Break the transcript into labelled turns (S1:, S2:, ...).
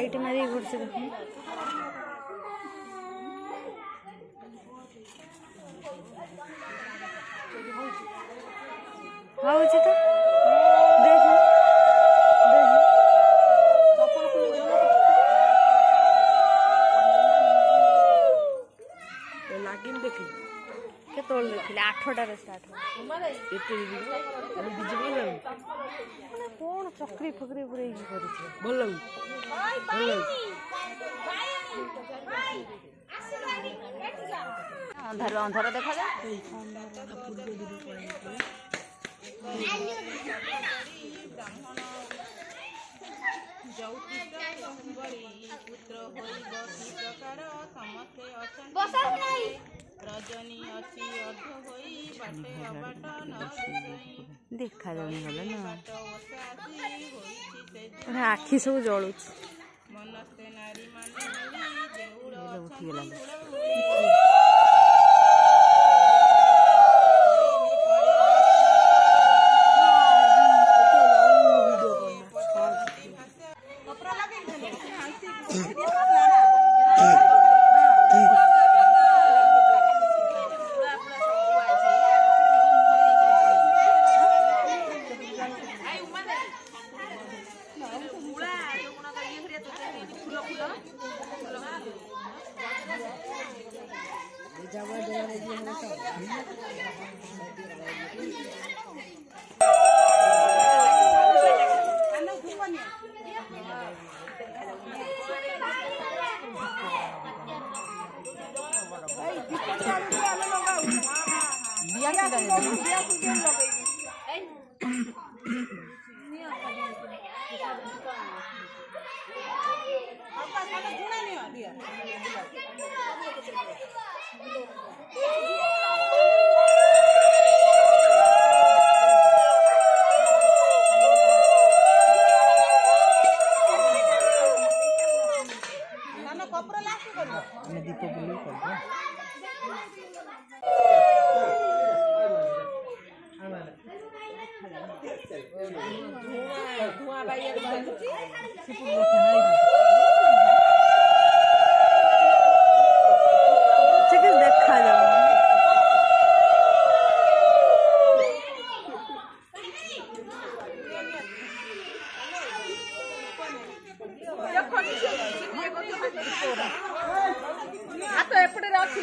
S1: light मारी घर से देखो हाँ तो देख
S2: देखी
S1: केतल देखिले 8टार स्टार्ट कौन चक्री फकरी पूरे
S2: भल
S1: अंधार अंधार देखा जाए देखा जाऊनी गले ना आखि सब जलुच उठीगला
S2: दीप बुले धुआं
S1: देखा जाओ
S2: हाथ एपटे अच्छी